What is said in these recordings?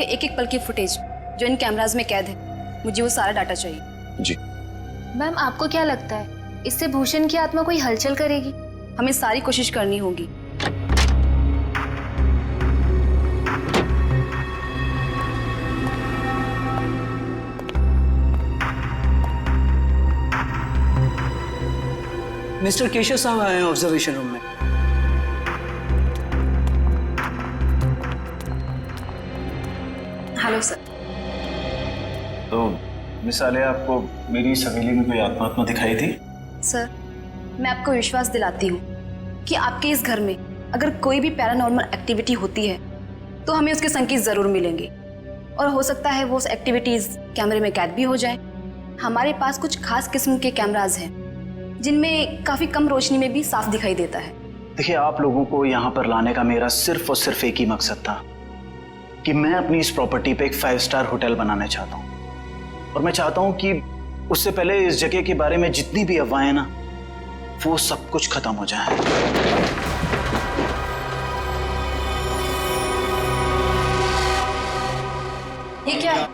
के एक एक पल की फुटेज जो इन कैमराज में कैद है, मुझे वो सारा डाटा चाहिए। जी मैम, आपको क्या लगता है इससे भूषण की आत्मा कोई हलचल करेगी? हमें सारी कोशिश करनी होगी। मिस्टर केशव साहब आए हैं ऑब्जर्वेशन रूम में। Hello sir. तो मिस आलिया, आपको मेरी इस हवेली में कोई आत्मा दिखाई थी? सर, मैं आपको विश्वास दिलाती हूँ कि आपके इस घर में अगर कोई भी पैरानॉर्मल एक्टिविटी होती है तो हमें उसके संकेत जरूर मिलेंगे, और हो सकता है वो एक्टिविटीज कैमरे में कैद भी हो जाए। हमारे पास कुछ खास किस्म के कैमराज हैं जिनमें काफी कम रोशनी में भी साफ दिखाई देता है। देखिए, आप लोगों को यहाँ पर लाने का मेरा सिर्फ और सिर्फ एक ही मकसद था कि मैं अपनी इस प्रॉपर्टी पे एक 5 स्टार होटल बनाना चाहता हूँ, और मैं चाहता हूँ कि उससे पहले इस जगह के बारे में जितनी भी अफवाहें ना, वो सब कुछ खत्म हो जाए। ये क्या है?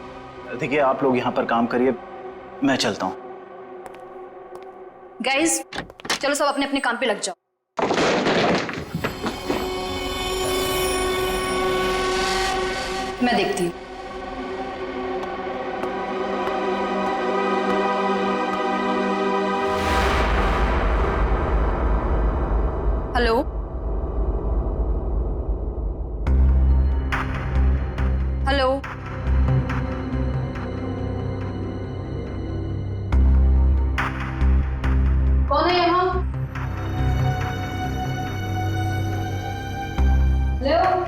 देखिए, आप लोग यहाँ पर काम करिए, मैं चलता हूँ। गाइस, चलो सब अपने अपने काम पे लग जाओ। मैं देखती हूँ। हेलो, हेलो, कौन है यहाँ? हेलो,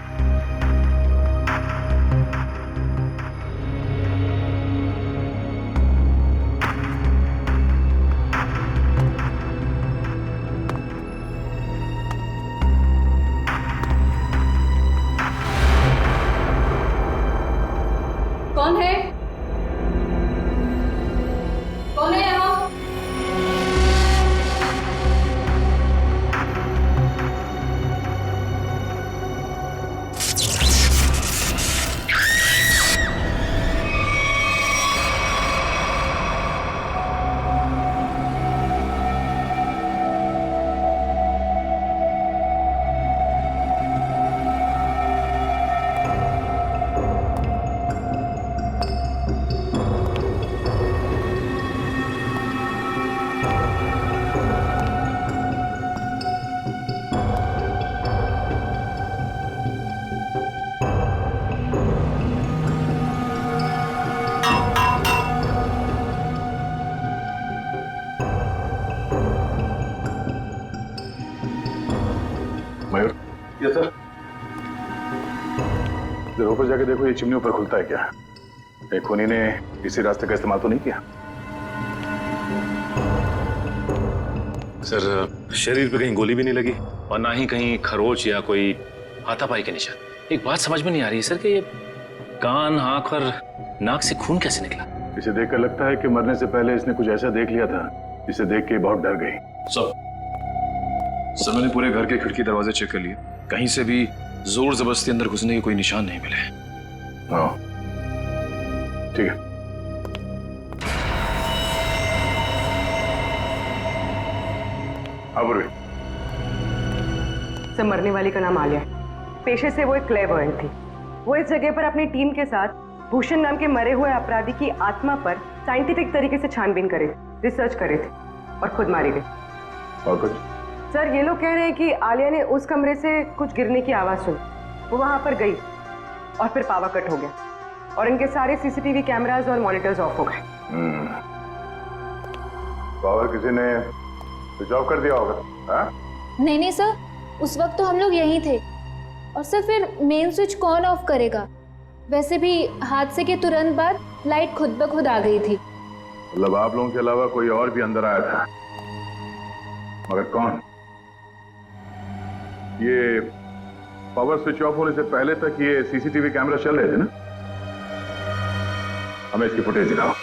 कौन है? कौन है यहाँ? मयूर, यस सर। जरा ऊपर जाके देखो, ये चिमनी ऊपर खुलता है क्या? एक खूनी ने इसी रास्ते का इस्तेमाल तो नहीं किया? सर, शरीर पे कहीं गोली भी नहीं लगी और ना ही कहीं खरोच या कोई हाथापाई के निशान। एक बात समझ में नहीं आ रही है सर कि ये कान, आंख और नाक से खून कैसे निकला? इसे देखकर लगता है कि मरने से पहले इसने कुछ ऐसा देख लिया था जिसे देख के बहुत डर गई। सर, मैंने पूरे घर के खिड़की दरवाजे चेक कर लिए, कहीं से भी जोर जबरदस्ती अंदर घुसने के कोई निशान नहीं मिले। हाँ, ठीक है। सर, मरने वाली का नाम आलिया। पेशे से वो एक क्लेवर्ड थी। वो इस जगह पर अपनी टीम के साथ भूषण नाम के मरे हुए अपराधी की आत्मा पर साइंटिफिक तरीके से छानबीन करे, रिसर्च करे थे और खुद मारी गई। और कुछ? सर, ये लोग कह रहे हैं कि आलिया ने उस कमरे से कुछ गिरने की आवाज सुनी, वो वहां पर गई और फिर पावर कट हो गया और इनके सारे सीसीटीवी कैमरास और मॉनिटर्स ऑफ हो गए। पावर किसी ने स्विच ऑफ कर दिया होगा। हाँ? नहीं नहीं सर, उस वक्त तो हम लोग यहीं थे। और सर, फिर मेन स्विच कौन ऑफ करेगा? वैसे भी हादसे के तुरंत बाद लाइट खुद ब खुद आ गई थी। मतलब आप लोगों के अलावा कोई और भी अंदर आया था, मगर कौन? ये पावर स्विच ऑफ होने से पहले तक ये सीसीटीवी कैमरा चल रहे थे ना? हमें इसकी फुटेज दिखाओ।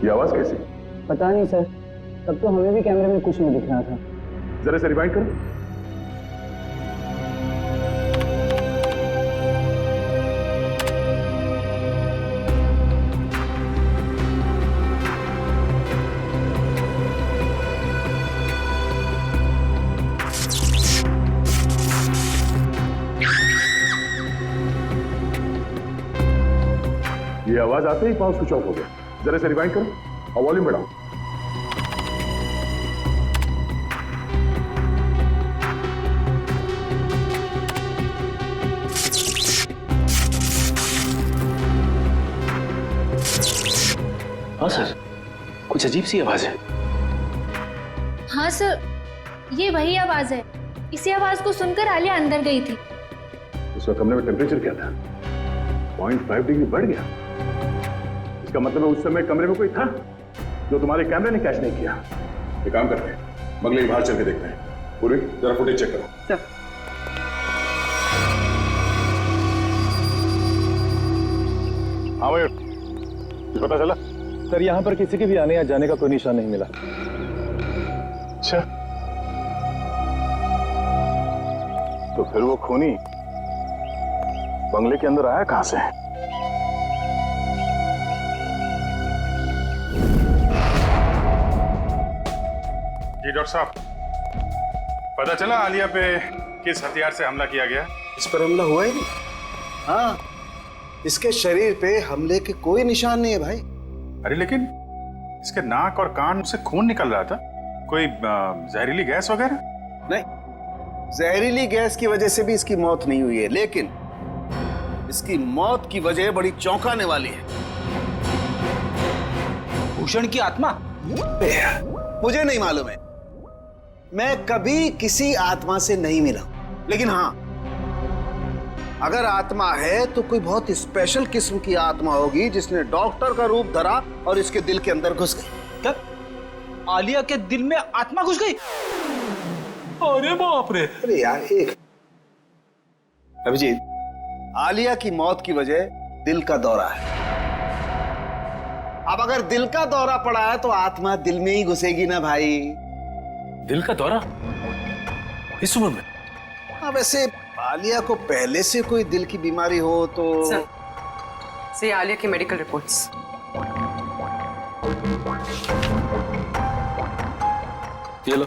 ये आवाज कैसी? पता नहीं सर, तब तो हमें भी कैमरे में कुछ नहीं दिख रहा था। जरा से रिवाइंड करो। ये आवाज आते ही पावर स्विच ऑफ हो गया। जरा से रिवाइंड करो और वॉल्यूम बढ़ाओ। हाँ सर, कुछ अजीब सी आवाज है। हाँ सर, ये वही आवाज है। इसी आवाज को सुनकर आलिया अंदर गई थी। उसका कमरे में टेम्परेचर क्या था? 0.5 डिग्री बढ़ गया। इसका मतलब है उस समय कमरे में कोई था जो तुम्हारे कैमरे ने कैच नहीं किया। एक काम करते हैं, बंगले के बाहर चल के देखते हैं। पूरी जरा फुटेज चेक करो। सर, हाँ भाई, कुछ पता चला? सर यहाँ पर किसी के भी आने या जाने का कोई निशान नहीं मिला। अच्छा, तो फिर वो खूनी बंगले के अंदर आया कहां से? जी डॉक्टर साहब, पता चला आलिया पे किस हथियार से हमला किया गया? इस पर हमला हुआ ही नहीं। हाँ, इसके शरीर पे हमले के कोई निशान नहीं है भाई। अरे लेकिन इसके नाक और कान से खून निकल रहा था। कोई जहरीली गैस वगैरह? नहीं, जहरीली गैस की वजह से भी इसकी मौत नहीं हुई है, लेकिन इसकी मौत की वजह बड़ी चौंकाने वाली है। भूषण की आत्मा? मुझे नहीं मालूम है, मैं कभी किसी आत्मा से नहीं मिला, लेकिन हाँ, अगर आत्मा है तो कोई बहुत स्पेशल किस्म की आत्मा होगी जिसने डॉक्टर का रूप धरा और इसके दिल के अंदर घुस गई। कब? आलिया के दिल में आत्मा घुस गई? अरे बाप रे! अरे यार, एक अभिजीत, आलिया की मौत की वजह दिल का दौरा है। अब अगर दिल का दौरा पड़ा है तो आत्मा दिल में ही घुसेगी ना भाई। दिल का दौरा इस उम्र में? हाँ, वैसे आलिया को पहले से कोई दिल की बीमारी हो तो सर, आलिया की मेडिकल रिपोर्ट्स। ये लो।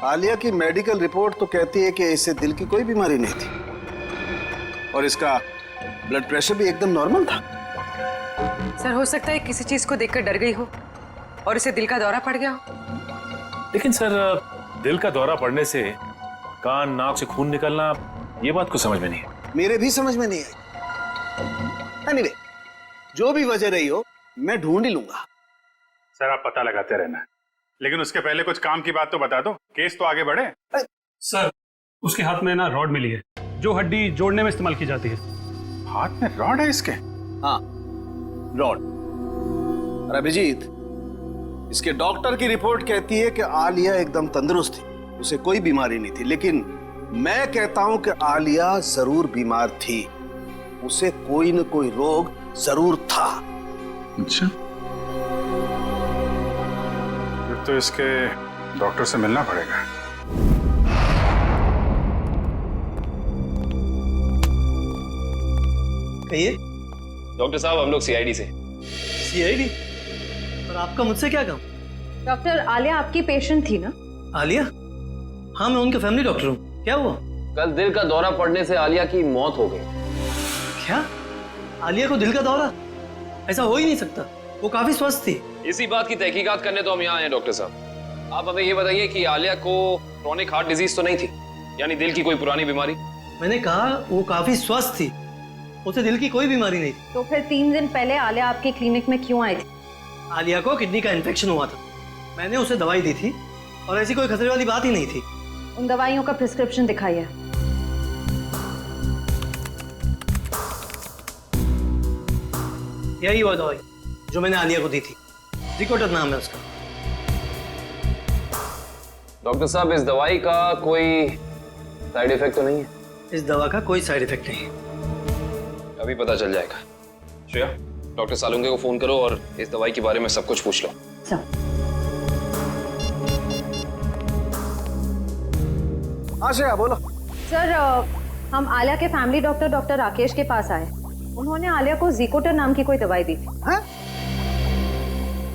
आलिया की मेडिकल रिपोर्ट तो कहती है कि इसे दिल की कोई बीमारी नहीं थी और इसका ब्लड प्रेशर भी एकदम नॉर्मल था। सर, हो सकता है किसी चीज को देखकर डर गई हो और इसे दिल का दौरा पड़ गया हो। लेकिन सर, दिल का दौरा पड़ने से कान नाक से खून निकलना, ये बात को समझ में नहीं है। मेरे भी समझ में नहीं आई। एनीवे, जो भी वजह रही हो, मैं ढूंढ ही लूंगा। सर, आप पता लगाते रहना, लेकिन उसके पहले कुछ काम की बात तो बता दो, केस तो आगे बढ़े। सर, उसके हाथ में ना रॉड मिली है जो हड्डी जोड़ने में इस्तेमाल की जाती है। हाथ में रॉड है इसके? हाँ, रॉड। और अभिजीत, इसके डॉक्टर की रिपोर्ट कहती है कि आलिया एकदम तंदुरुस्त थी, उसे कोई बीमारी नहीं थी, लेकिन मैं कहता हूं कि आलिया जरूर बीमार थी, उसे कोई न कोई रोग जरूर था। अच्छा, फिर तो इसके डॉक्टर से मिलना पड़ेगा। कहिए। डॉक्टर साहब, हम लोग सीआईडी से। सीआईडी? और आपका मुझसे क्या काम? डॉक्टर, आलिया आपकी पेशेंट थी ना? आलिया? हाँ, मैं उनका फैमिली डॉक्टर हूँ। क्या हुआ? कल दिल का दौरा पड़ने से आलिया की मौत हो गई। क्या? आलिया को दिल का दौरा? ऐसा हो ही नहीं सकता, वो काफी स्वस्थ थी। इसी बात की तहकीकात करने तो हम यहाँ आए हैं डॉक्टर साहब। आप हमें ये बताइए कि आलिया को क्रोनिक हार्ट डिजीज तो नहीं थी, यानी दिल की कोई पुरानी बीमारी? मैंने कहा वो काफी स्वस्थ थी, उसे दिल की कोई बीमारी नहीं थी। तो फिर 3 दिन पहले आलिया आपके क्लिनिक में क्यों आई थी? आलिया को किडनी का इन्फेक्शन हुआ था, मैंने उसे दवाई दी थी और ऐसी कोई खतरे वाली बात ही नहीं थी। उन दवाइयों का प्रिस्क्रिप्शन दिखाइए। यही वो दवाई जो मैंने आलिया को दी थी, रिकोटर नाम है उसका। डॉक्टर साहब, इस दवाई का कोई साइड इफेक्ट तो नहीं है? इस दवा का कोई साइड इफेक्ट नहीं है। अभी पता चल जाएगा। श्रेया, डॉक्टर सालुंके को फोन करो और इस दवाई के बारे में सब कुछ पूछ लो। हाँ श्रेया बोलो। सर हम आलिया के फैमिली डॉक्टर राकेश के पास आए। उन्होंने आलिया को ज़िकोटर नाम की कोई दवाई दी थी। हैं?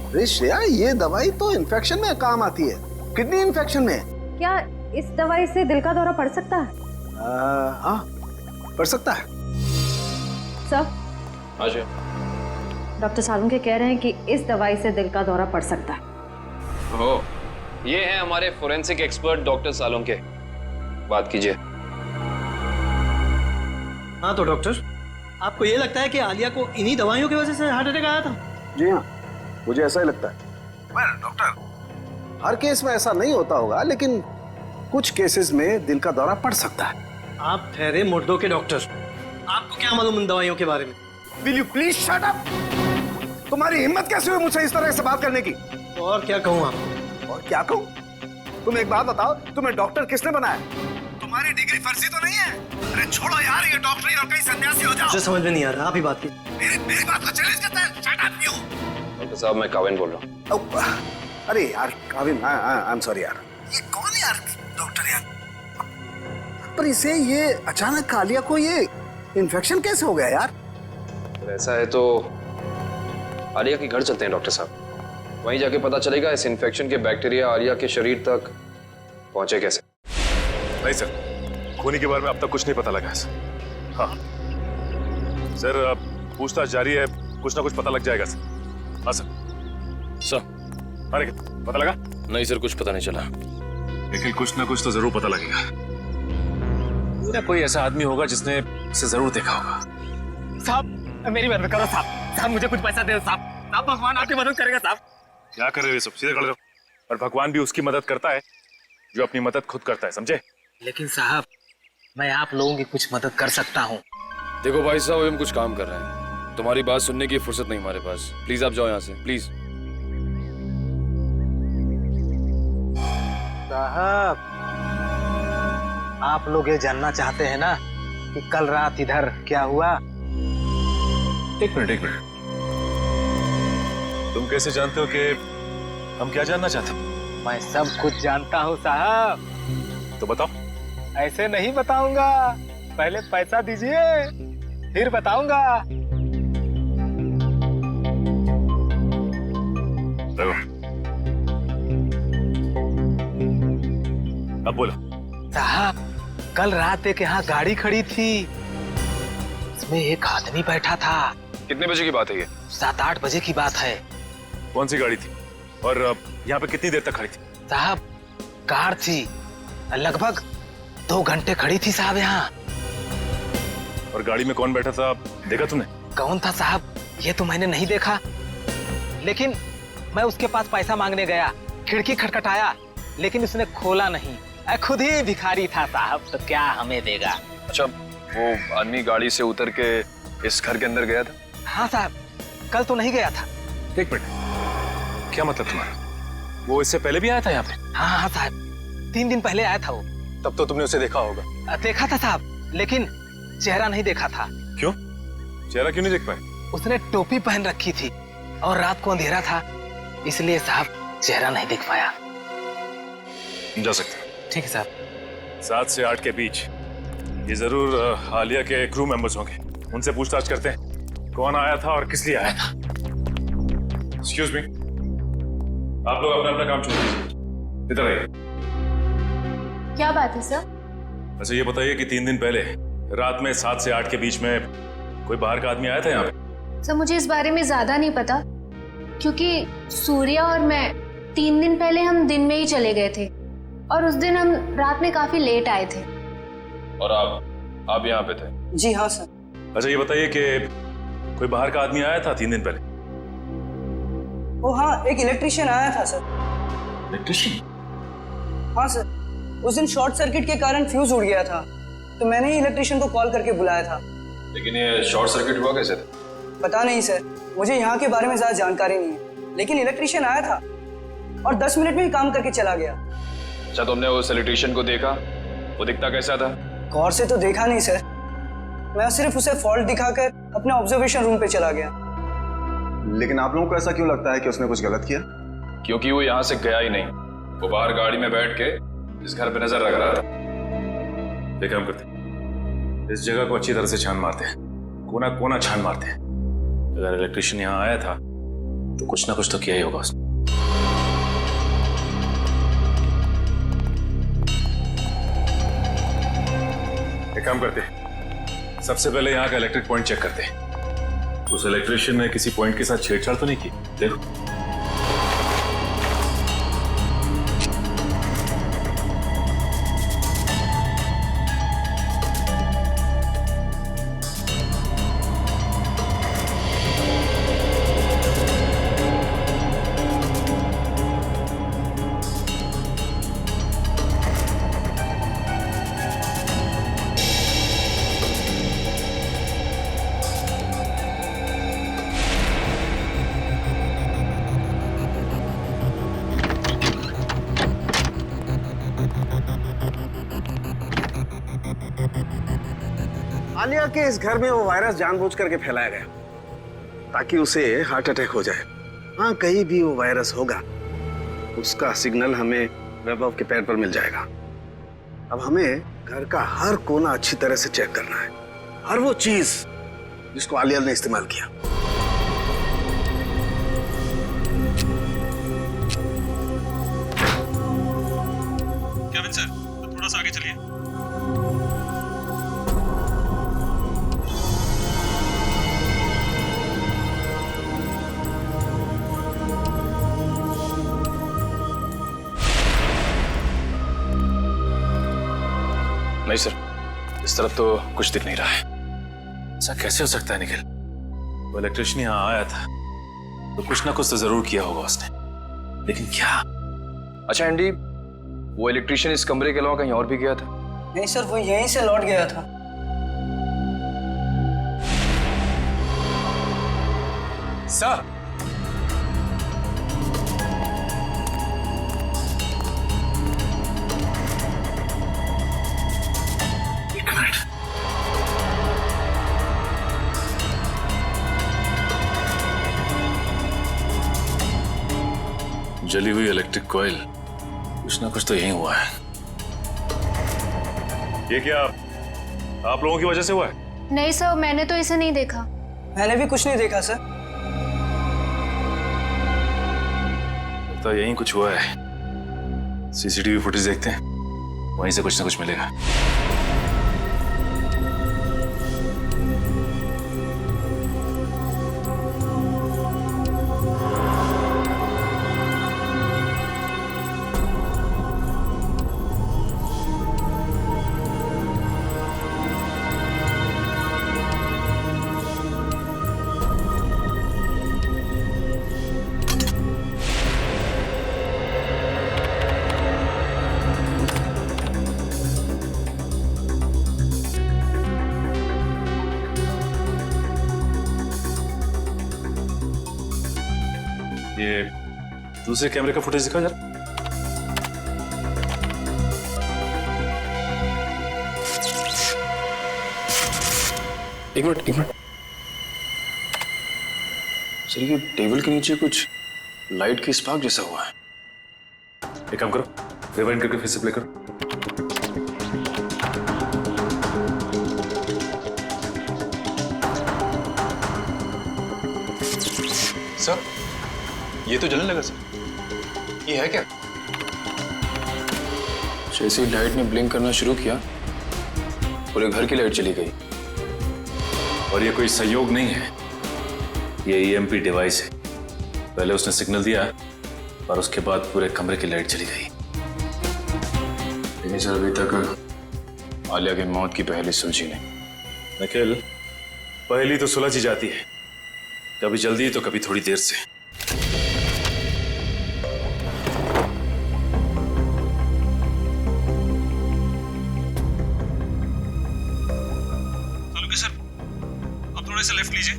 अरे श्रेया, ये दवाई तो इन्फेक्शन में काम आती है, किडनी इन्फेक्शन में। क्या इस दवाई से दिल का दौरा पड़ सकता है? हाँ, पड़ सकता है। सर, हाँ जी। डॉक्टर सालुंके कह रहे हैं कि इस दवाई से दिल का दौरा पड़ सकता है। ओह, ये है हमारे फोरेंसिक एक्सपर्ट डॉक्टर सालुंके। बात कीजिए। हाँ तो डॉक्टर, आपको ये लगता है कि आलिया को इन्हीं दवाइयों की वजह से हार्ट अटैक आया था? जी हाँ, मुझे ऐसा ही लगता है। डॉक्टर, हर केस में ऐसा नहीं होता होगा, लेकिन कुछ केसेस में दिल का दौरा पड़ सकता है। आप ठहरे मुर्दों के डॉक्टर, आपको क्या मालूम इन दवाइयों के बारे में? Will you please shut up? तुम्हारी हिम्मत कैसे हुई मुझसे इस तरह से बात करने की? और क्या कहूँ आपको? और क्या कहूँ? तुम एक बात बताओ, तुम्हें डॉक्टर किसने बनाया? तुम्हारी डिग्री फर्जी तो नहीं है? अरे छोड़ो यार ये डॉक्टरी और कहीं सन्यासी हो जाओ। मुझे समझ में नहीं आ रहा, आप ही बात कीजिए। मेरी बात को चैलेंज करता है? Shut up you! डॉक्टर साहब, मैं काविन बोल रहा हूँ। अरे यार काविन, आई एम सॉरी यार। ये कौन है यार डॉक्टर यार? पर इसे ये अचानक आलिया को ये इन्फेक्शन कैसे हो गया यार? तो ऐसा है तो आलिया के घर चलते हैं डॉक्टर साहब। वहीं जाके पता चलेगा इस इन्फेक्शन के बैक्टीरिया आलिया के शरीर तक पहुंचे कैसे। नहीं सर, खूनी के बारे में अब तक कुछ नहीं पता लगा है सर। हाँ सर, पूछताछ जारी है, कुछ ना कुछ पता लग जाएगा सर। हाँ सर। अरे पता लगा? नहीं सर, कुछ पता नहीं चला। लेकिन कुछ ना कुछ तो जरूर पता लगेगा। या कोई ऐसा आदमी होगा जिसने इसे जरूर देखा होगा। साहब मेरी मदद करो साहब। साहब मुझे कुछ पैसा दे साहब। साहब भगवान आपकी मदद करेगा साहब। क्या कर रहे हो सब? सीधे खड़े रहो। और भगवान भी उसकी मदद करता है जो अपनी मदद खुद करता है, समझे? लेकिन साहब मैं आप लोगों की कुछ मदद कर सकता हूँ। देखो भाई साहब, हम कुछ काम कर रहे हैं, तुम्हारी बात सुनने की फुर्सत नहीं हमारे पास। प्लीज आप जाओ यहाँ से, प्लीज। साहब आप लोग ये जानना चाहते हैं ना कि कल रात इधर क्या हुआ? एक मिनट। तुम कैसे जानते हो कि हम क्या जानना चाहते हैं? मैं सब कुछ जानता हूँ साहब। तो बताओ। ऐसे नहीं बताऊंगा, पहले पैसा दीजिए फिर बताऊंगा। अब बोलो। साहब कल रात एक यहाँ गाड़ी खड़ी थी, इसमें एक आदमी बैठा था। कितने बजे की बात है ये? 7-8 बजे की बात है। कौन सी गाड़ी थी और यहाँ पे कितनी देर तक खड़ी थी? साहब कार थी, लगभग 2 घंटे खड़ी थी साहब यहाँ। और गाड़ी में कौन बैठा था देखा तूने? कौन था साहब ये तो मैंने नहीं देखा, लेकिन मैं उसके पास पैसा मांगने गया, खिड़की खटखटाया लेकिन उसने खोला नहीं। खुद ही भिखारी था साहब, तो क्या हमें देगा। अच्छा, वो आदमी गाड़ी से उतर के इस घर के अंदर गया था? हाँ साहब, कल तो नहीं गया था। एक मिनट, क्या मतलब तुम्हारा? वो इससे पहले भी आया था यहाँ पे? हाँ साहब, 3 दिन पहले आया था वो। तब तो तुमने उसे देखा होगा? देखा था साहब, लेकिन चेहरा नहीं देखा था। क्यों? चेहरा क्यों नहीं देख पाए? उसने टोपी पहन रखी थी और रात को अंधेरा था, इसलिए साहब चेहरा नहीं देख पाया। जा सकते। ठीक है साहब। 7 से 8 के बीच ये जरूर आलिया के क्रू मेंबर्स होंगे। उनसे पूछताछ करते हैं कौन आया था और किस लिए आया था। एक्सक्यूज मी, आप लोग अपना अपना काम छोड़ दीजिए, इधर आइए। क्या बात है सर? अच्छा ये बताइए कि 3 दिन पहले रात में 7 से 8 के बीच में कोई बाहर का आदमी आया था यहाँ पे? सर मुझे इस बारे में ज्यादा नहीं पता, क्योंकि सूर्या और मैं 3 दिन पहले हम दिन में ही चले गए थे और उस दिन हम रात में काफी लेट आए थे। और आप यहाँ पे थे? जी हाँ सर। अच्छा ये बताइए कि कोई बाहर का आदमी आया था 3 दिन पहले? ओ हाँ, एक इलेक्ट्रिशियन आया था सर। इलेक्ट्रिशियन? हाँ सर, उस दिन शॉर्ट सर्किट के कारण फ्यूज उड़ गया था, तो मैंने ही इलेक्ट्रिशियन को कॉल करके बुलाया था। लेकिन ये शॉर्ट सर्किट हुआ कैसे था? पता नहीं सर, मुझे यहाँ के बारे में ज्यादा जानकारी नहीं है, लेकिन इलेक्ट्रिशियन आया था और 10 मिनट में ही काम करके चला गया। अच्छा, तुमने उस इलेक्ट्रिशियन को देखा? वो दिखता कैसा था? गौर से तो देखा नहीं सर, मैं सिर्फ उसे फॉल्ट दिखाकर अपने ऑब्जर्वेशन रूम पे चला गया। लेकिन आप लोगों को ऐसा क्यों लगता है कि उसने कुछ गलत किया? क्योंकि वो यहाँ से गया ही नहीं, वो बाहर गाड़ी में बैठ के इस घर पे नजर लगा रहा था। एक काम करते, इस जगह को अच्छी तरह से छान मारते हैं, कोना कोना छान मारते हैं। अगर इलेक्ट्रिशियन यहाँ आया था तो कुछ ना कुछ तो किया ही होगा उसने। एक काम करते, सबसे पहले यहाँ का इलेक्ट्रिक पॉइंट चेक करते हैं। उस इलेक्ट्रिशियन ने किसी पॉइंट के साथ छेड़छाड़ तो नहीं की? देखो। आलिया के इस घर में वो वायरस जानबूझ करके फैलाया गया ताकि उसे हार्ट अटैक हो जाए। हाँ, कहीं भी वो वायरस होगा उसका सिग्नल हमें वैभव के पैर पर मिल जाएगा। अब हमें घर का हर कोना अच्छी तरह से चेक करना है, हर वो चीज जिसको आलिया ने इस्तेमाल किया। केविन सर, तो थोड़ा सा आगे चलिए। नहीं सर, इस तरफ तो कुछ दिख नहीं रहा है। ऐसा कैसे हो सकता है निखिल? वो इलेक्ट्रिशियन यहाँ आया था तो कुछ ना कुछ तो जरूर किया होगा उसने, लेकिन क्या? अच्छा एंडी, वो इलेक्ट्रिशियन इस कमरे के अलावा कहीं और भी गया था? नहीं सर, वो यहीं से लौट गया था। सर, एक मिनट। जली हुई इलेक्ट्रिक कॉइल, कुछ ना कुछ तो यही हुआ है। ये क्या आप लोगों की वजह से हुआ है? नहीं सर, मैंने तो इसे नहीं देखा। मैंने भी कुछ नहीं देखा सर। तो यही कुछ हुआ है। सीसीटीवी फुटेज देखते हैं, वहीं से कुछ ना कुछ मिलेगा। ये दूसरे कैमरे का फुटेज दिखाओ जरा। एक मिनट सर, ये टेबल के नीचे कुछ लाइट की स्पार्क जैसा हुआ है। एक काम करो, रिवाइंड करके फिर से प्ले करो। सर, ये तो जलने लगा सर। ये है क्या? जैसे ही लाइट ने ब्लिंक करना शुरू किया, पूरे घर की लाइट चली गई। और ये कोई संयोग नहीं है, ये ईएमपी डिवाइस है। पहले उसने सिग्नल दिया और उसके बाद पूरे कमरे की लाइट चली गई। लेकिन सर, अभी तक आलिया की मौत की पहली सुलझी नहीं। निखिल, पहली तो सुलझ ही जाती है, कभी जल्दी तो कभी थोड़ी देर से। सर, अब थोड़े से लेफ्ट लीजिए।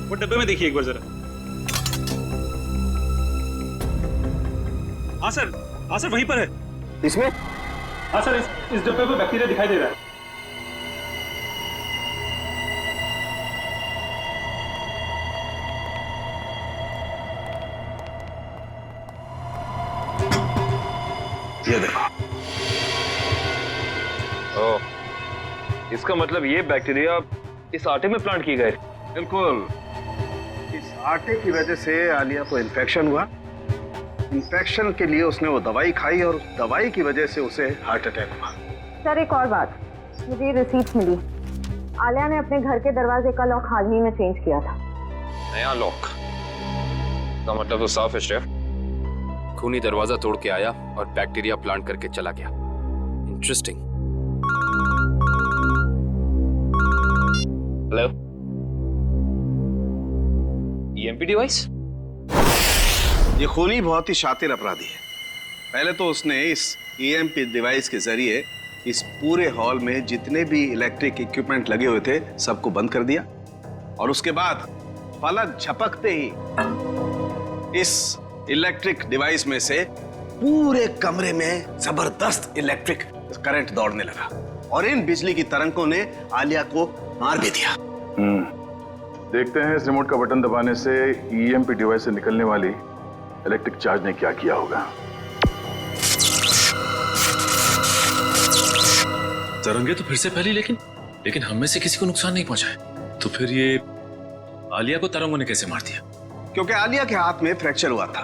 वो डब्बे में देखिए एक बार जरा। हाँ सर वहीं पर है। इसमें? हाँ सर, इस डब्बे पर बैक्टीरिया दिखाई दे रहा है। ये देखो। ओह, इसका मतलब ये बैक्टीरिया इस आटे में प्लांट किए गए। बिल्कुल, इस आटे की वजह से आलिया को इन्फेक्शन हुआ। इन्फेक्शन के लिए उसने वो दवाई खाई और उस दवाई की वजह से उसे हार्ट अटैक हुआ। सर एक और बात, मुझे ये रिसीट्स मिली। आलिया ने अपने घर के दरवाजे का लॉक हाल ही में चेंज किया था। नया लॉक का मतलब तो साफ है शेफ। खूनी दरवाजा तोड़ के आया और बैक्टीरिया प्लांट करके चला गया। इंटरेस्टिंग। Hello, EMP device? ये खूनी बहुत ही शातिर अपराधी है। पहले तो उसने इस ईएमपी डिवाइस के जरिए इस पूरे हॉल में जितने भी इलेक्ट्रिक इक्विपमेंट लगे हुए थे सबको बंद कर दिया, और उसके बाद पलक झपकते ही इस इलेक्ट्रिक डिवाइस में से पूरे कमरे में जबरदस्त इलेक्ट्रिक करंट दौड़ने लगा और इन बिजली की तरंगों ने आलिया को मार भी दिया। देखते हैं इस रिमोट का बटन दबाने से ईएमपी डिवाइस से निकलने वाली इलेक्ट्रिक चार्ज ने क्या किया होगा। तरंगे तो फिर से फैली, लेकिन हम में से किसी को नुकसान नहीं पहुंचा है। तो फिर ये आलिया को तरंगों ने कैसे मार दिया? क्योंकि आलिया के हाथ में फ्रैक्चर हुआ था।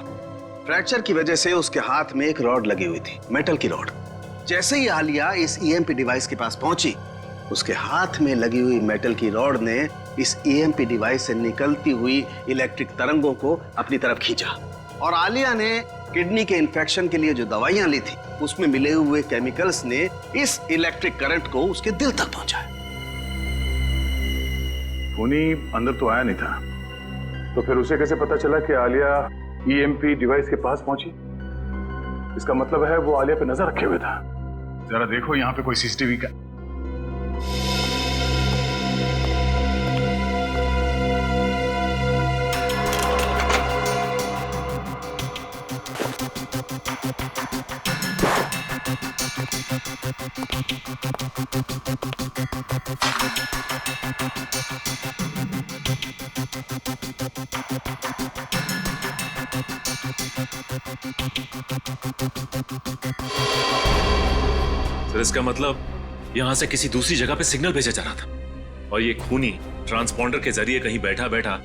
फ्रैक्चर की वजह से उसके हाथ में एक रॉड लगी हुई थी, मेटल की रॉड। जैसे ही आलिया इस ईएमपी डिवाइस के पास पहुंची, उसके हाथ में लगी हुई मेटल की रॉड ने इस ईएमपी डिवाइस से निकलती हुई इलेक्ट्रिक तरंगों को अपनी तरफ खींचा, और आलिया ने किडनी के इन्फेक्शन के लिए जो दवाइयां ली थी उसमें मिले हुए केमिकल्स ने इस इलेक्ट्रिक करंट को उसके दिल तक पहुंचाया। खूनी अंदर तो आया नहीं था, तो फिर उसे कैसे पता चला कि आलिया ईएमपी डिवाइस के पास पहुंची? इसका मतलब है वो आलिया पे नजर रखे हुए था। जरा देखो यहाँ पे कोई सीसीटीवी का। सर इसका मतलब यहां से किसी दूसरी जगह पे सिग्नल भेजा जा रहा था, और ये खूनी ट्रांसपॉन्डर के जरिए कहीं बैठा बैठा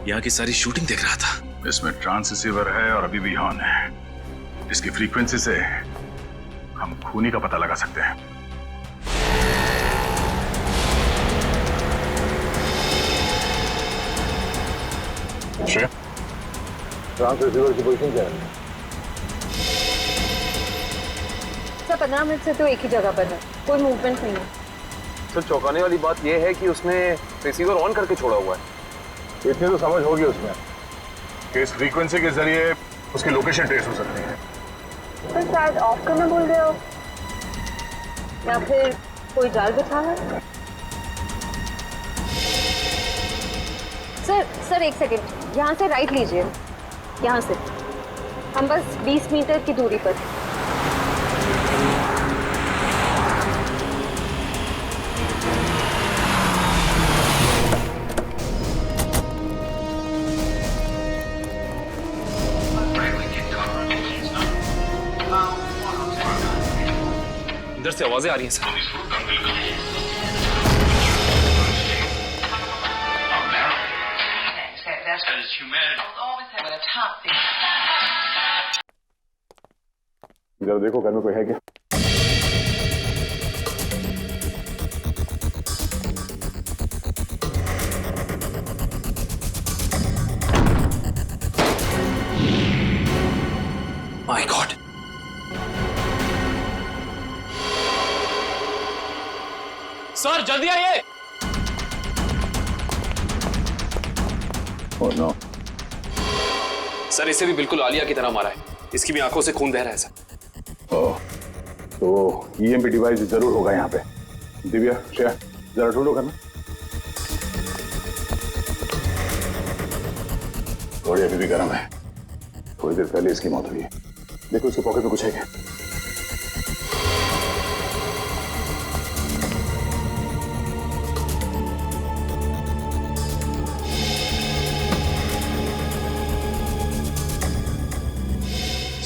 यहाँ की सारी शूटिंग देख रहा था। इसमें ट्रांस रिसीवर है और अभी भी ऑन है। इसकी फ्रीक्वेंसी से हम खूनी का पता लगा सकते हैं। ट्रांस रिसीवर की पोजीशन क्या है? सर 15 मिनट से तो एक ही जगह पर है, कोई मूवमेंट नहीं है। सर चौंकाने वाली बात यह है कि उसने रिसीवर ऑन करके छोड़ा हुआ है। इतनी तो समझ होगी उसमें कि इस फ्रीक्वेंसी के जरिए उसकी लोकेशन ट्रेस हो सकती है। सर शायद ऑफ करना भूल गए हो, या फिर कोई जाल बिछा है। सर एक सेकंड, यहाँ से राइट लीजिए, यहाँ से। हम बस 20 मीटर की दूरी पर। अंदर से आवाजें आ रही हैं सर। जरा देखो घर में कोई है क्या? माय गॉड, सर जल्दी आइए। Oh no. सर इसे भी बिल्कुल आलिया की तरह मारा है, इसकी भी आंखों से खून बह रहा है सर। ओह, तो ईएमपी डिवाइस जरूर होगा यहाँ पे। दिव्या, श्रेया, जरा ढूंढो घर में। थोड़ी अभी भी गर्म है, थोड़ी देर पहले इसकी मौत हुई है। देखो उसके पॉकेट में कुछ है क्या?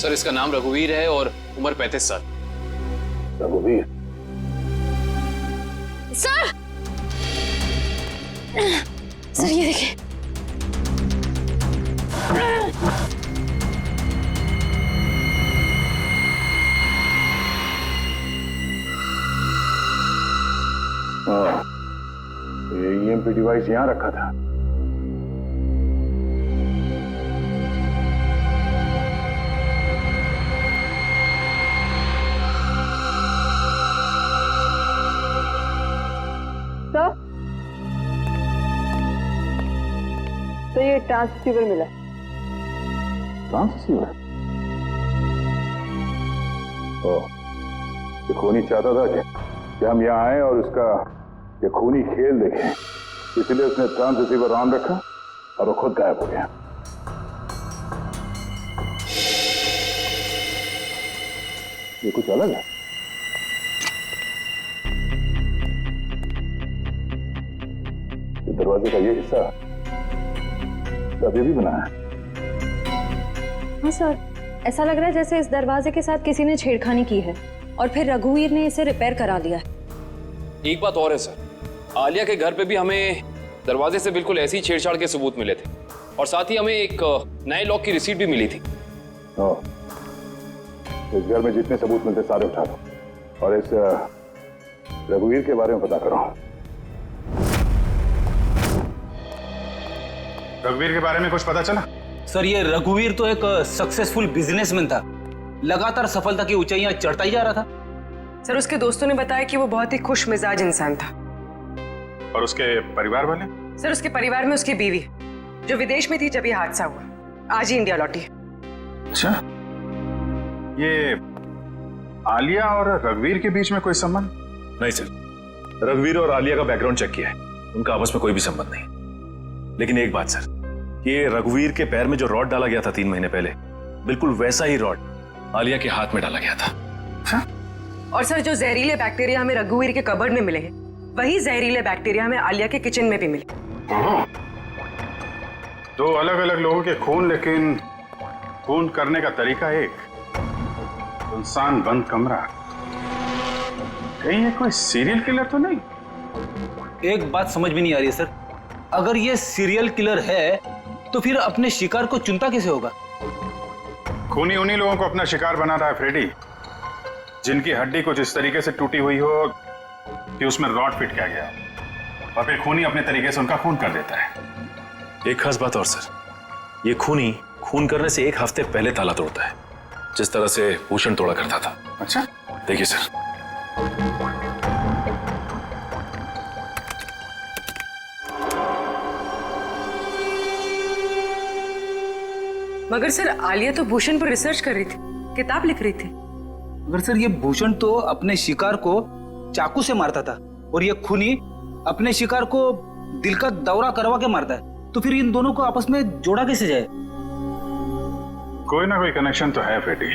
सर इसका नाम रघुवीर है और उम्र 35 साल। रघुवीर? सर सर ये देखिए। हाँ, ये EMP डिवाइस यहाँ रखा था। तो ये ट्रांससीवर मिला। ट्रांससीवर? ओह, ये खूनी चाहता था कि हम यहाँ आए और उसका ये खूनी खेल देखें, इसलिए उसने ट्रांससीवर ऑन रखा और वो खुद गायब हो गया। ये कुछ अलग है। ये दरवाजे का ये हिस्सा अभी भी बना है। हाँ सर, ऐसा लग रहा है जैसे इस दरवाजे के साथ किसी ने छेड़खानी की है और फिर रघुवीर ने इसे रिपेयर करा दिया है। एक बात और है सर, आलिया के घर पे भी हमें दरवाजे से बिल्कुल ऐसे ही छेड़छाड़ के सबूत मिले थे और साथ ही हमें एक नए लॉक की रिसीट भी मिली थी। इस घर में जितने सबूत मिलते सारे उठा दो और इस रघुवीर के बारे में पता करो। रघुवीर के बारे में कुछ पता चला? सर ये रघुवीर तो एक सक्सेसफुल बिजनेसमैन था, लगातार सफलता की ऊंचाइयां चढ़ता ही जा रहा था। सर उसके दोस्तों ने बताया कि वो बहुत ही खुश मिजाज इंसान था। और उसके परिवार वाले? सर उसके परिवार में उसकी बीवी जो विदेश में थी जब ये हादसा हुआ, आज ही इंडिया लौटी है। अच्छा, ये आलिया और रघुवीर के बीच में कोई संबंध? नहीं सर, रघुवीर और आलिया का बैकग्राउंड चेक किया है, उनका आपस में कोई भी संबंध नहीं। लेकिन एक बात सर, ये रघुवीर के पैर में जो रॉड डाला गया था 3 महीने पहले, बिल्कुल वैसा ही रॉड आलिया के हाथ में डाला गया था। हाँ? और सर जो जहरीले बैक्टीरिया हमें रघुवीर के कबर्ड में मिले हैं, वही जहरीले बैक्टीरिया हमें आलिया के किचन में भी मिले। दो अलग अलग लोगों के खून, लेकिन खून करने का तरीका एक। इंसान बंद कमरा, कहीं ये कोई सीरियल किलर तो नहीं? एक बात समझ में नहीं आ रही है सर, अगर ये सीरियल किलर है तो फिर अपने शिकार को चुनता कैसे होगा? खूनी उन्हीं लोगों को अपना शिकार बना रहा है फ्रेडी, जिनकी हड्डी कुछ इस तरीके से टूटी हुई हो कि उसमें रॉड फिट किया गया, और फिर खूनी अपने तरीके से उनका खून कर देता है। एक खास बात और सर, ये खूनी खून करने से 1 हफ्ते पहले ताला तोड़ता है, जिस तरह से भूषण तोड़ा करता था। अच्छा, देखिए सर, मगर सर आलिया तो भूषण पर रिसर्च कर रही थी, किताब लिख रही थी। मगर सर ये भूषण तो अपने शिकार को चाकू से मारता था और ये खूनी अपने शिकार को दिल का दौरा करवा के मारता है, तो फिर इन दोनों को आपस में जोड़ा कैसे जाए? कोई ना कोई कनेक्शन तो है फ्रेडी,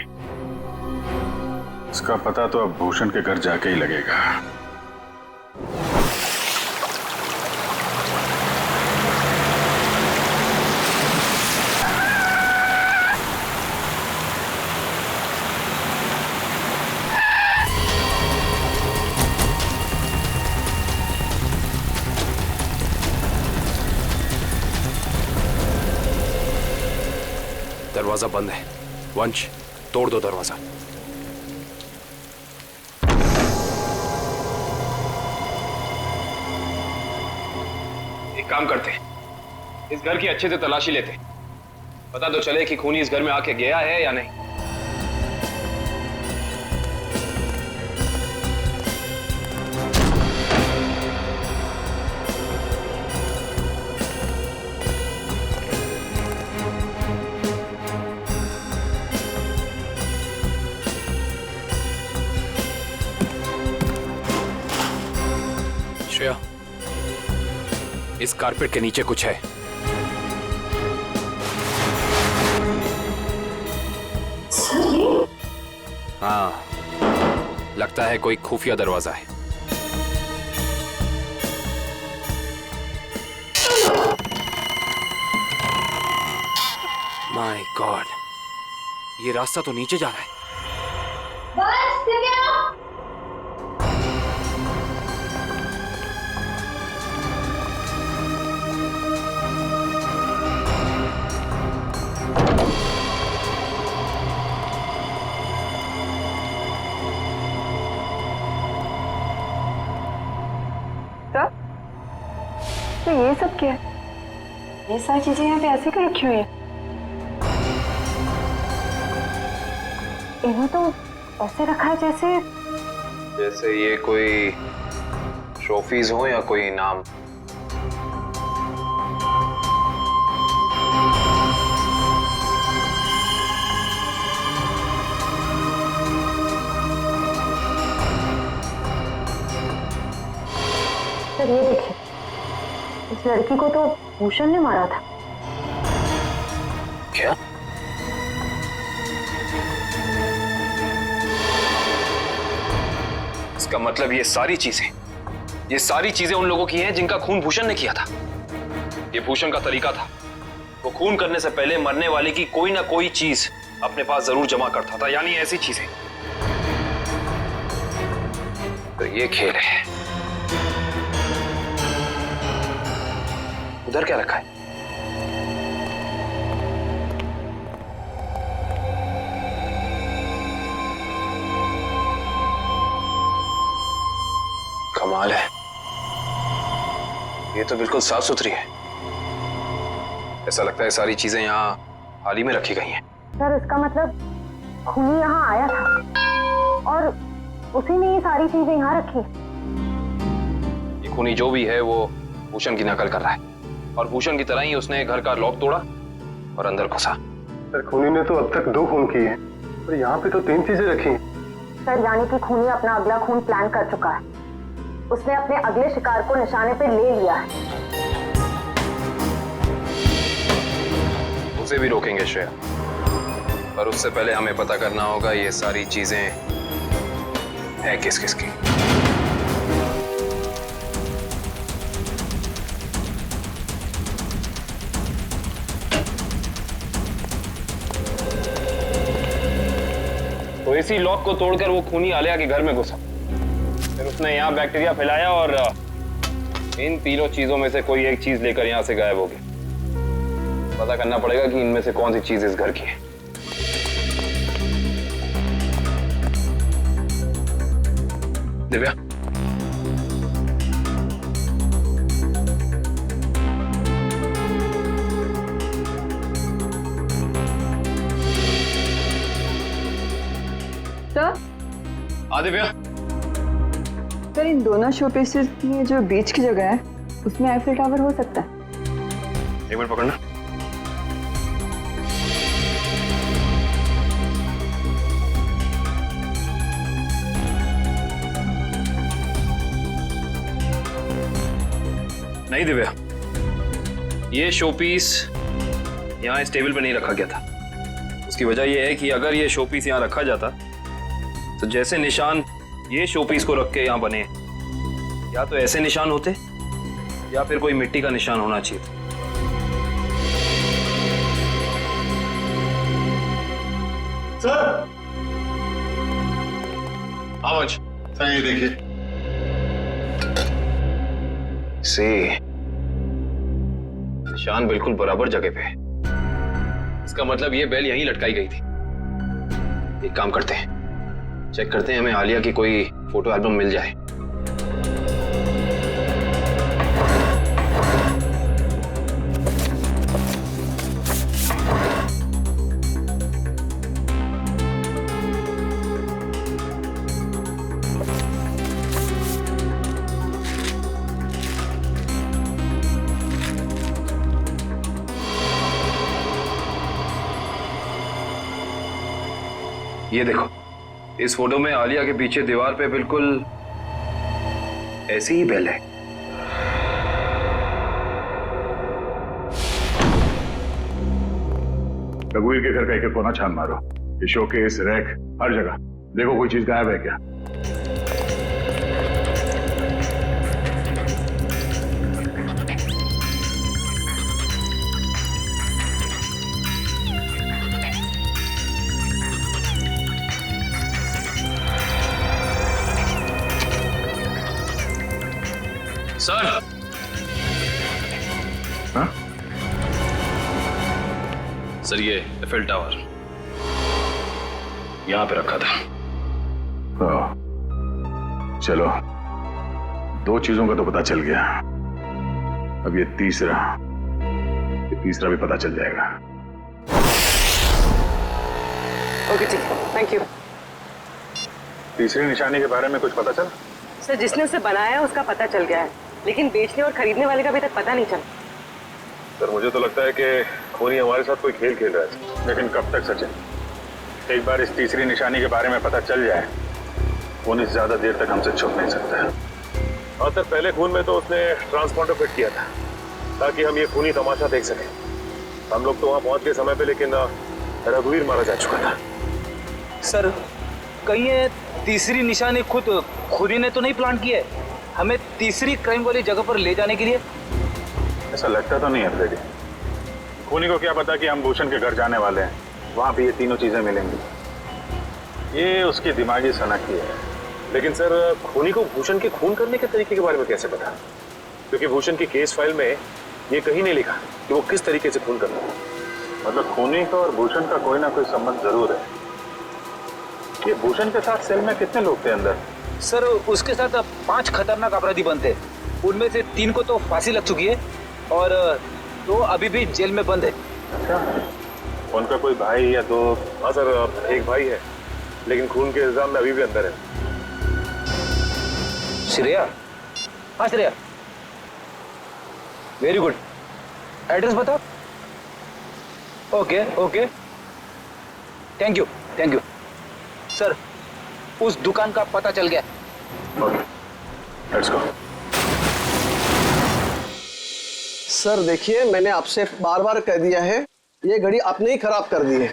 इसका पता तो अब भूषण के घर जाके ही लगेगा। दरवाजा बंद है। वंश, तोड़ दो दरवाजा। एक काम करते हैं, इस घर की अच्छे से तलाशी लेते हैं, पता तो चले कि खूनी इस घर में आके गया है या नहीं। श्रेया, इस कारपेट के नीचे कुछ है। सर ये हाँ, लगता है कोई खुफिया दरवाजा है। माय गॉड, ये रास्ता तो नीचे जा रहा है। तो ये सब क्या है? ये सारी चीजें यहाँ पे ऐसे क्यों रखी हुई है? इन्हें तो ऐसे रखा है जैसे ये कोई ट्रॉफीज हो या कोई इनाम। सर ये देखिए, इस लड़की को तो भूषण ने मारा था। क्या? इसका मतलब ये सारी चीजें उन लोगों की हैं जिनका खून भूषण ने किया था। ये भूषण का तरीका था, वो खून करने से पहले मरने वाले की कोई ना कोई चीज अपने पास जरूर जमा करता था, यानी ऐसी चीजें। तो ये खेल है। उधर क्या रखा है? कमाल है, ये तो बिल्कुल साफ सुथरी है। ऐसा लगता है सारी चीजें यहाँ हाल ही में रखी गई हैं। सर इसका मतलब खूनी यहाँ आया था और उसी ने ये सारी चीजें यहाँ रखी। ये खूनी जो भी है वो भूषण की नकल कर रहा है, और भूषण की तरह ही उसने घर का लॉक तोड़ा और अंदर घुसा। सर खूनी ने तो अब तक 2 खून किए हैं और यहाँ पे तो 3 चीजें रखी हैं। सर यानी कि खूनी अपना अगला खून प्लान कर चुका है। उसने अपने अगले शिकार को निशाने पे ले लिया है। उसे भी रोकेंगे श्रेया, पर उससे पहले हमें पता करना होगा ये सारी चीजें है किस किस की। तो इसी लॉक को तोड़कर वो खूनी आलिया के घर में घुसा, फिर उसने यहाँ बैक्टीरिया फैलाया और इन तीनों चीजों में से कोई एक चीज लेकर यहाँ से गायब हो गया। पता करना पड़ेगा कि इनमें से कौन सी चीज इस घर की है। दिव्या, दिव्या, सर इन दोनों शो पीसेस में जो बीच की जगह है उसमें आईफिल टावर हो सकता है। एक मिनट पकड़ना। नहीं दिव्या, ये शो पीस यहाँ इस टेबल पे नहीं रखा गया था। उसकी वजह यह है कि अगर ये शो पीस यहाँ रखा जाता तो जैसे निशान ये शो पीस को रख के यहाँ बने, या तो ऐसे निशान होते या फिर कोई मिट्टी का निशान होना चाहिए था। सर आवाज सर ये देखिए। निशान बिल्कुल बराबर जगह पे है। इसका मतलब ये बेल यहीं लटकाई गई थी। एक काम करते हैं, चेक करते हैं हमें आलिया की कोई फोटो एल्बम मिल जाए। ये देखो, इस फोटो में आलिया के पीछे दीवार पे बिल्कुल ऐसी ही बेल है। रघुवीर के घर का एक कोना छान मारो, ये शोकेस, रैक, हर जगह देखो कोई चीज गायब है क्या? सर। हाँ? सर ये एफएल टावर यहां पे रखा था। चलो, दो चीजों का तो पता चल गया, अब ये तीसरा भी पता चल जाएगा। ओके ठीक है, थैंक यू। तीसरी निशानी के बारे में कुछ पता चला? सर जिसने उसे बनाया उसका पता चल गया है, लेकिन बेचने और खरीदने वाले का अभी तक पता नहीं चला। सर मुझे तो लगता है कि खूनी हमारे साथ कोई खेल खेल रहा है, लेकिन कब तक सचिन? एक बार इस तीसरी निशानी के बारे में पता चल जाए, खूनी ज्यादा देर तक हमसे छुप नहीं सकता है। और सर पहले खून में तो उसने ट्रांसपॉन्डर फिट किया था ताकि हम ये खूनी तमाशा देख सकें। हम लोग तो वहां पहुंच गए समय पे, लेकिन रघुवीर मारा जा चुका था। सर कहीं ये तीसरी निशानी खुद ही ने तो नहीं प्लान की है हमें तीसरी क्राइम वाली जगह पर ले जाने के लिए? ऐसा लगता तो नहीं है फ्रेडी। खूनी को क्या पता कि हम भूषण के घर जाने वाले हैं, वहां भी ये तीनों चीजें मिलेंगी। ये उसकी दिमागी सनक ही है। लेकिन सर खूनी को भूषण के खून करने के तरीके के बारे में कैसे पता? क्योंकि भूषण की केस फाइल में ये कहीं नहीं लिखा कि वो किस तरीके से खून करता है। मतलब खूनी का और भूषण का कोई ना कोई संबंध जरूर है। ये भूषण के साथ सेल में कितने लोग थे अंदर? सर उसके साथ 5 खतरनाक अपराधी बंद थे, उनमें से 3 को तो फांसी लग चुकी है और 2 अभी भी जेल में बंद है। अच्छा, उनका कोई भाई या दो? हाँ सर, एक भाई है, लेकिन खून के इल्जाम में अभी भी अंदर है। श्रेया? हाँ श्रेया, वेरी गुड। एड्रेस बताओ। Okay okay, thank you thank you. Sir उस दुकान का पता चल गया। Okay, let's go. सर देखिए, मैंने आपसे बार बार कह दिया है, ये घड़ी आपने ही खराब कर दी है।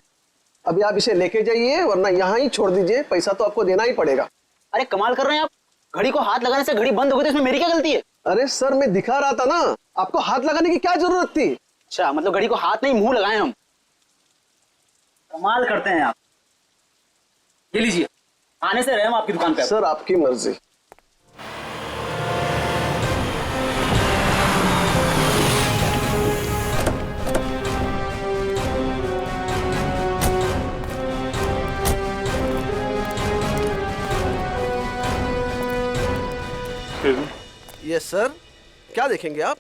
अभी आप इसे लेके जाइए, वरना यहाँ ही छोड़ दीजिए, पैसा तो आपको देना ही पड़ेगा। अरे कमाल कर रहे हैं आप, घड़ी को हाथ लगाने से घड़ी बंद हो गई तो इसमें मेरी क्या गलती है? अरे सर मैं दिखा रहा था ना, आपको हाथ लगाने की क्या जरूरत थी? अच्छा, मतलब घड़ी को हाथ नहीं मुंह लगाए हम। कमाल करते हैं आप। ये लीजिए, आने से रहे हम आपकी दुकान पे। सर आपकी मर्जी। यस सर, क्या देखेंगे आप?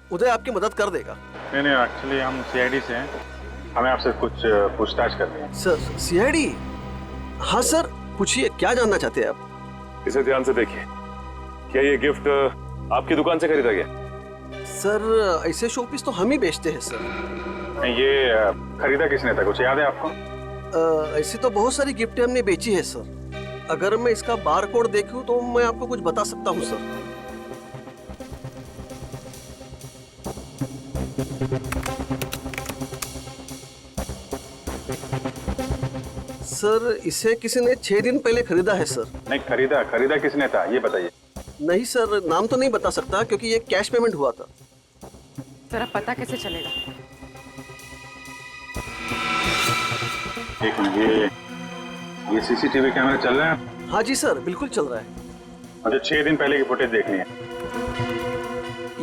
उदय आपकी मदद कर देगा। नहीं नहीं, एक्चुअली हम सीआईडी से हैं, हमें आपसे कुछ पूछताछ करनी है। Sir CID? हाँ सर, पूछिए, क्या जानना चाहते हैं आप? इसे ध्यान से देखिए, क्या ये गिफ्ट आपकी दुकान से खरीदा गया? सर ऐसे शोपीस तो हम ही बेचते हैं सर। नहीं, ये खरीदा किसने था, कुछ याद है आपको? ऐसी तो बहुत सारी गिफ्टें हमने बेची है सर। अगर मैं इसका बार कोड देखूं तो मैं आपको कुछ बता सकता हूं सर। सर इसे किसी ने 6 दिन पहले खरीदा है सर। नहीं, खरीदा किसने था ये बताइए। नहीं सर, नाम तो नहीं बता सकता क्योंकि ये कैश पेमेंट हुआ था। सर अब पता कैसे चलेगा? एक मिनट, ये सीसीटीवी कैमरा चल रहा है? हाँ जी सर, बिल्कुल चल रहा है। मुझे 6 दिन पहले की फुटेज देखनी है।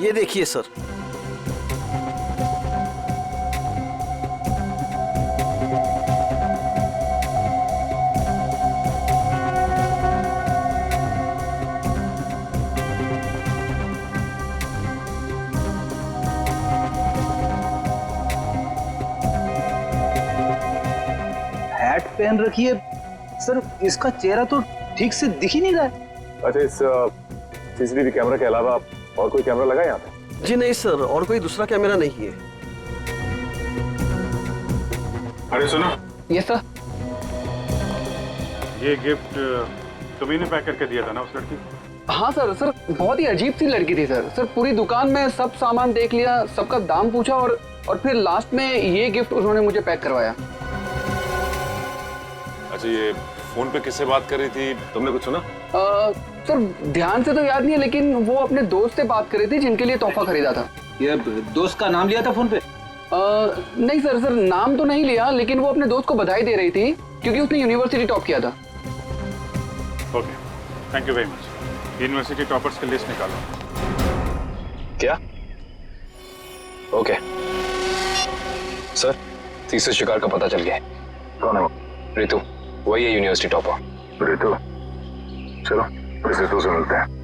ये देखिए सर। हैट पहन रखी है सर, इसका चेहरा तो ठीक से दिख ही नहीं रहा है। अच्छा, इस सीसीटीवी कैमरा के अलावा और कोई कैमरा लगा है यहाँ पे? जी नहीं सर, और कोई दूसरा कैमरा नहीं है। अरे सुनो। ये सर, ये गिफ्ट तुम्ही ने पैक करके दिया था ना उस लड़की को? हाँ सर। सर बहुत ही अजीब सी लड़की थी सर। सर पूरी दुकान में सब सामान देख लिया, सबका दाम पूछा और फिर लास्ट में ये गिफ्ट उन्होंने मुझे पैक करवाया। अच्छा, ये फोन पे किससे बात कर रही थी, तुमने कुछ सुना? सर ध्यान से तो याद नहीं है, लेकिन वो अपने दोस्त से बात कर रही थी जिनके लिए तोहफा खरीदा था। ये दोस्त का नाम लिया था फोन पे? नहीं सर नाम तो नहीं लिया, लेकिन वो अपने दोस्त को बधाई दे रही थी क्योंकि उसने यूनिवर्सिटी टॉप किया था। Okay, thank you very much. University toppers की लिस्ट निकालो। क्या? ओके सर, तीसरे शिकार का पता चल गया है। कौन है वो? रितु, वही है यूनिवर्सिटी टॉपर। रितु? चलो इस रितु से मिलते हैं।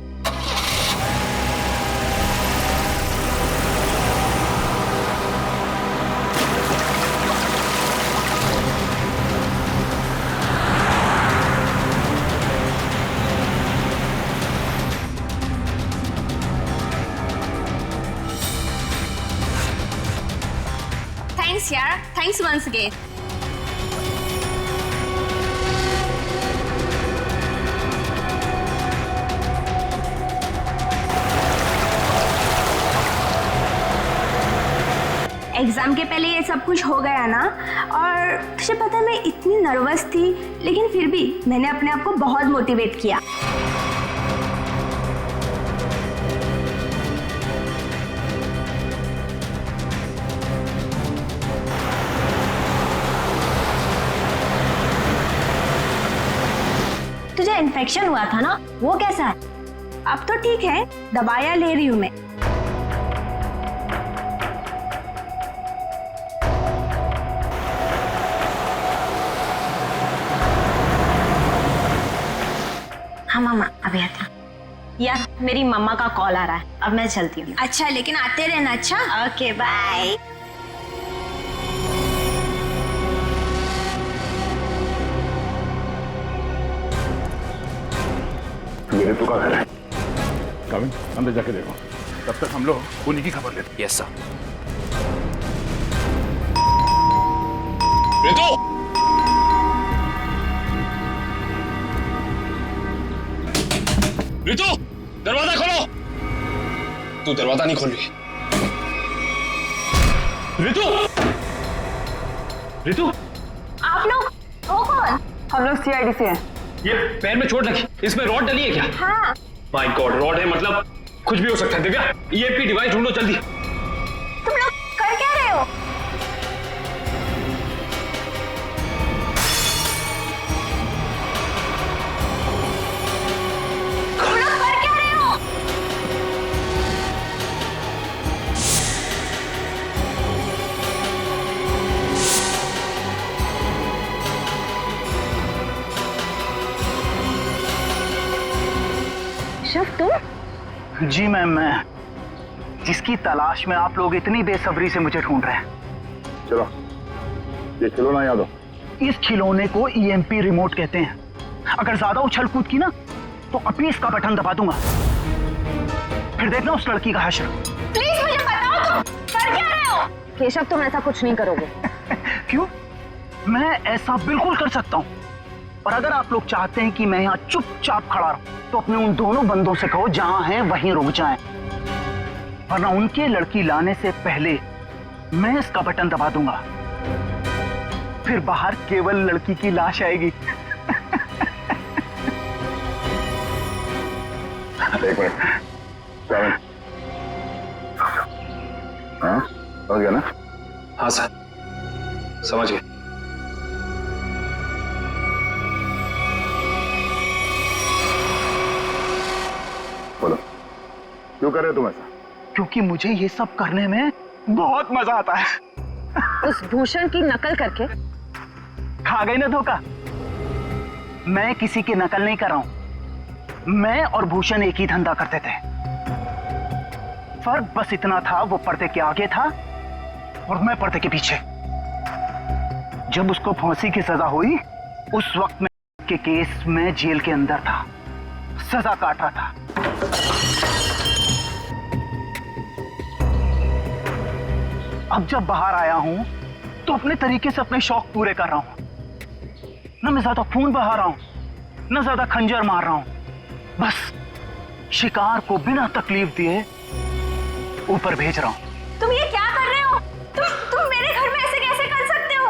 Thanks यार, thanks once again. एग्जाम के पहले ये सब कुछ हो गया ना, और तुझे पता है मैं इतनी नर्वस थी, लेकिन फिर भी मैंने अपने आप को बहुत मोटिवेट किया। तुझे इन्फेक्शन हुआ था ना, वो कैसा है? अब तो ठीक है, दवाइयाँ ले रही हूँ मैं। हाँ मामा अभी आता। यार मेरी मम्मा का कॉल आ रहा है, अब मैं चलती हूँ। अच्छा लेकिन आते रहना। अच्छा ओके बाय। ये रितु का घर है। कमिंग, अंदर जाके देखो। तब तक हम लोग उन्हीं की खबर लेते हैं। Yes sir. रितु! रितु! दरवाजा खोलो! तू दरवाजा नहीं खोल रही। रितु! रितु! आप लोग हो कौन? हम लोग सीआईडी से हैं। ये पैर में चोट लगी, इसमें रॉड डली है क्या? हाँ। माय गॉड, रॉड है मतलब कुछ भी हो सकता है। दिव्या, ईएमपी डिवाइस ढूंढो जल्दी। तुम लोग कर क्या रहे हो? तुम लोग कर क्या रहे हो? शफ तुम? जी मैम, मैं जिसकी तलाश में आप लोग इतनी बेसब्री से मुझे ढूंढ रहे हैं। चलो, ये खिलौना याद हो। इस खिलौने को ईएमपी रिमोट कहते हैं। अगर ज्यादा उछल कूद की ना तो अभी इसका बटन दबा दूंगा, फिर देखना उस लड़की का हश्र। प्लीज मुझे बताओ तुम कर क्या रहे हो? केशव तुम ऐसा कुछ नहीं करोगे। क्यों? मैं ऐसा बिल्कुल कर सकता हूँ। और अगर आप लोग चाहते हैं कि मैं यहाँ चुपचाप खड़ा रहूं तो अपने उन दोनों बंदों से कहो जहां हैं वहीं रुक जाएं, वरना उनके लड़की लाने से पहले मैं इसका बटन दबा दूंगा, फिर बाहर केवल लड़की की लाश आएगी। एक मिनट, हाँ हो गया ना? हाँ सर, समझ गए। बोलो, क्यों कर रहे हो तुम ऐसा? क्योंकि मुझे ये सब करने में बहुत मजा आता है। उस भूषण की नकल करके खा गई ना धोखा। मैं किसी की नकल नहीं कर रहा हूं। मैं और भूषण एक ही धंधा करते थे। फर्क बस इतना था, वो पर्दे के आगे था और मैं पर्दे के पीछे। जब उसको फांसी की सजा हुई उस वक्त में के केस में जेल के अंदर था, सजा काट रहा था। अब जब बाहर आया हूं तो अपने तरीके से अपने शौक पूरे कर रहा हूं। ना मैं ज्यादा खून बहा रहा हूं, ना ज्यादा खंजर मार रहा हूं, बस शिकार को बिना तकलीफ दिए ऊपर भेज रहा हूं। तुम ये क्या कर रहे हो? तुम मेरे घर में ऐसे कैसे कर सकते हो?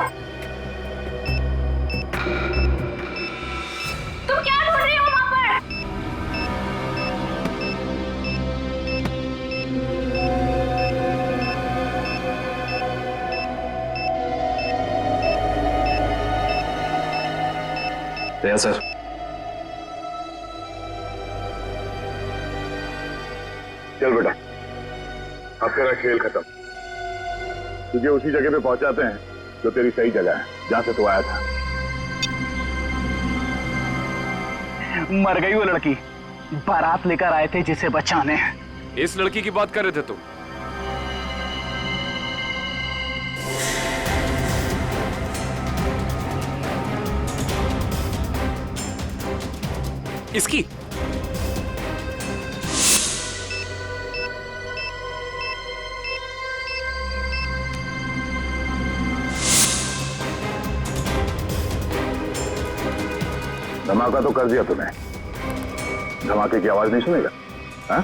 दया सर, चल बेटा, अब तेरा खेल खत्म। तुझे उसी जगह पे पहुंचाते हैं जो तेरी सही जगह है, जहां से तू आया था। मर गई वो लड़की, बारात लेकर आए थे जिसे बचाने। इस लड़की की बात कर रहे थे तुम? इसकी धमाका तो कर दिया तूने, धमाके की आवाज नहीं सुनेगा? हाँ?